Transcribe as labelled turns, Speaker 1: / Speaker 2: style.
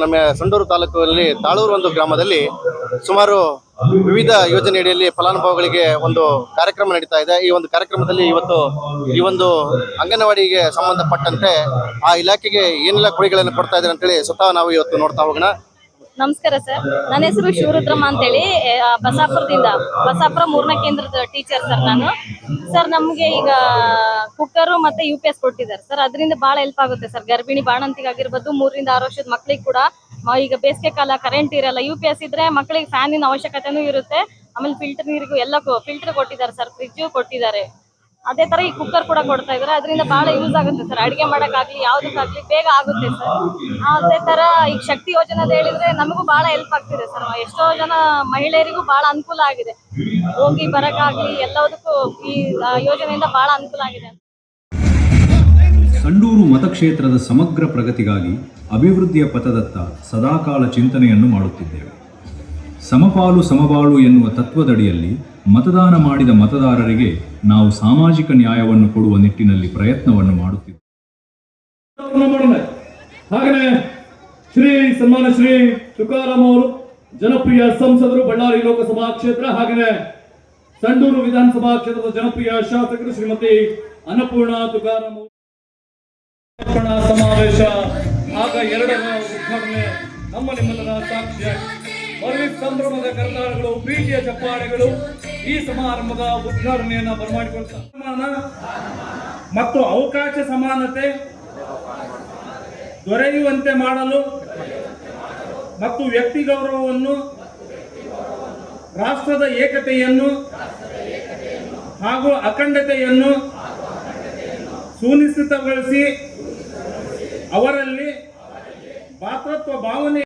Speaker 1: ನಮ್ಮ ಸಂಡೂರು ತಾಲೂಕಿನಲ್ಲಿ ತಾಳೂರು ಒಂದು ಗ್ರಾಮದಲ್ಲಿ ಸುಮಾರು ವಿವಿಧ ಯೋಜನೆಯಡಿಯಲ್ಲಿ ಫಲಾನುಭವಿಗಳಿಗೆ ಒಂದು ಕಾರ್ಯಕ್ರಮ ನಡೀತಾ ಇದೆ. ಈ ಒಂದು ಕಾರ್ಯಕ್ರಮದಲ್ಲಿ ಇವತ್ತು ಈ ಒಂದು ಅಂಗನವಾಡಿಗೆ ಸಂಬಂಧಪಟ್ಟಂತೆ ಆ ಇಲಾಖೆಗೆ ಏನೆಲ್ಲ ಕೊಡುಗೆಗಳನ್ನು ಕೊಡ್ತಾ ಇದ್ದಾರೆ ಅಂತೇಳಿ ಸ್ವತಃ ನಾವು ಇವತ್ತು ನೋಡ್ತಾ ಹೋಗೋಣ.
Speaker 2: ನಮಸ್ಕಾರ ಸರ್, ನನ್ನ ಹೆಸರು ಶಿವರುದ್ರಮ್ಮ ಅಂತೇಳಿ ಬಸಾಪುರದಿಂದ, ಬಸಾಪುರ 3ನೇ ಕೇಂದ್ರದ ಟೀಚರ್ ಸರ್ ನಾನು. ಸರ್ ನಮಗೆ ಈಗ ಕುಕ್ಕರು ಮತ್ತೆ UPS ಕೊಟ್ಟಿದ್ದಾರೆ ಸರ್. ಅದರಿಂದ ಭಾಳ ಹೆಲ್ಪ್ ಆಗುತ್ತೆ ಸರ್. ಗರ್ಭಿಣಿ ಬಾಣಂತಿಗಾಗಿರ್ಬೋದು, 3 ರಿಂದ 6 ವರ್ಷದ ಮಕ್ಕಳಿಗೆ ಕೂಡ ಈಗ ಬೇಸಿಗೆ ಕಾಲ ಕರೆಂಟ್ ಇರಲ್ಲ, UPS ಇದ್ರೆ ಮಕ್ಕಳಿಗೆ ಫ್ಯಾನಿನ ಅವಶ್ಯಕತೆನೂ ಇರುತ್ತೆ. ಆಮೇಲೆ ಫಿಲ್ಟರ್ ನೀರಿಗೂ ಎಲ್ಲ ಫಿಲ್ಟರ್ ಕೊಟ್ಟಿದ್ದಾರೆ ಸರ್, ಫ್ರಿಜ್ಜು ಕೊಟ್ಟಿದ್ದಾರೆ. ಅದೇ ತರ ಈ ಕುಕ್ಕರ್ ಕೂಡ ಕೊಡ್ತಾ ಇದ್ದಾರೆ. ಅದರಿಂದ ಬಹಳ ಯೂಸ್ ಆಗುತ್ತೆ ಸರ್. ಅಡಿಗೆ ಮಾಡೋಕ್ಕಾಗ್ಲಿ ಯಾವುದಕ್ಕಾಗ್ಲಿ ಬೇಗ ಆಗುತ್ತೆ ಸರ್. ಅದೇ ತರ ಈಗ ಶಕ್ತಿ ಯೋಜನೆ ಹೇಳಿದ್ರೆ ನಮಗೂ ಬಹಳ ಹೆಲ್ಪ್ ಆಗ್ತಿದೆ ಸರ್. ಎಷ್ಟೋ ಜನ ಮಹಿಳೆಯರಿಗೂ ಬಹಳ ಅನುಕೂಲ ಆಗಿದೆ, ಹೋಗಿ ಬರಕ್ಕಾಗ್ಲಿ ಎಲ್ಲದಕ್ಕೂ ಈ ಯೋಜನೆಯಿಂದ ಬಹಳ ಅನುಕೂಲ ಆಗಿದೆ.
Speaker 3: ಸಂಡೂರು ಮತಕ್ಷೇತ್ರದ ಸಮಗ್ರ ಪ್ರಗತಿಗಾಗಿ ಅಭಿವೃದ್ಧಿಯ ಪಥದತ್ತ ಸದಾಕಾಲ ಚಿಂತನೆಯನ್ನು ಮಾಡುತ್ತಿದ್ದೇವೆ. ಸಮಪಾಲು ಸಮಬಾಳು ಎನ್ನುವ ತತ್ವದಡಿಯಲ್ಲಿ ಮತದಾನ ಮಾಡಿದ ಮತದಾರರಿಗೆ ನಾವು ಸಾಮಾಜಿಕ ನ್ಯಾಯವನ್ನು ಕೊಡುವ ನಿಟ್ಟಿನಲ್ಲಿ ಪ್ರಯತ್ನವನ್ನು ಮಾಡುತ್ತಿದ್ದೇವೆ.
Speaker 4: ಹಾಗೆಯೇ ಸನ್ಮಾನ ಶ್ರೀ ತುಕಾರಾಮ್ ಅವರು ಜನಪ್ರಿಯ ಸಂಸದರು, ಬಳ್ಳಾರಿ ಲೋಕಸಭಾ ಕ್ಷೇತ್ರ, ಹಾಗೆಯೇ ಸಂಡೂರು ವಿಧಾನಸಭಾ ಕ್ಷೇತ್ರದ ಜನಪ್ರಿಯ ಶಾಸಕರು ಶ್ರೀಮತಿ ಅನ್ನಪೂರ್ಣ ತುಕಾರಾಮ್ ಸಮಾವೇಶ ಆಗ 2ರ ಉದ್ಘಾಟನೆ ನಮ್ಮ ನಿಮ್ಮೆಲ್ಲರ ಸಾಕ್ಷ್ಯ. ಸಂಭ್ರಮದ ಕರ್ನಾಟಕಗಳು, ಪ್ರೀತಿಯ ಚಪ್ಪಾಳೆಗಳು ಈ ಸಮಾರಂಭದ ಉದ್ಘಾಟನೆಯನ್ನು ಬರಮಾಡಿಕೊಳ್ತಾರೆ. ಮತ್ತು ಅವಕಾಶ ಸಮಾನತೆ ದೊರೆಯುವಂತೆ ಮಾಡಲು ಮತ್ತು ವ್ಯಕ್ತಿ ಗೌರವವನ್ನು, ರಾಷ್ಟ್ರದ ಏಕತೆಯನ್ನು ಹಾಗೂ ಅಖಂಡತೆಯನ್ನು ಸುನಿಶ್ಚಿತಗೊಳಿಸಿ ಅವರಲ್ಲಿ ಭಾತೃತ್ವ ಭಾವನೆ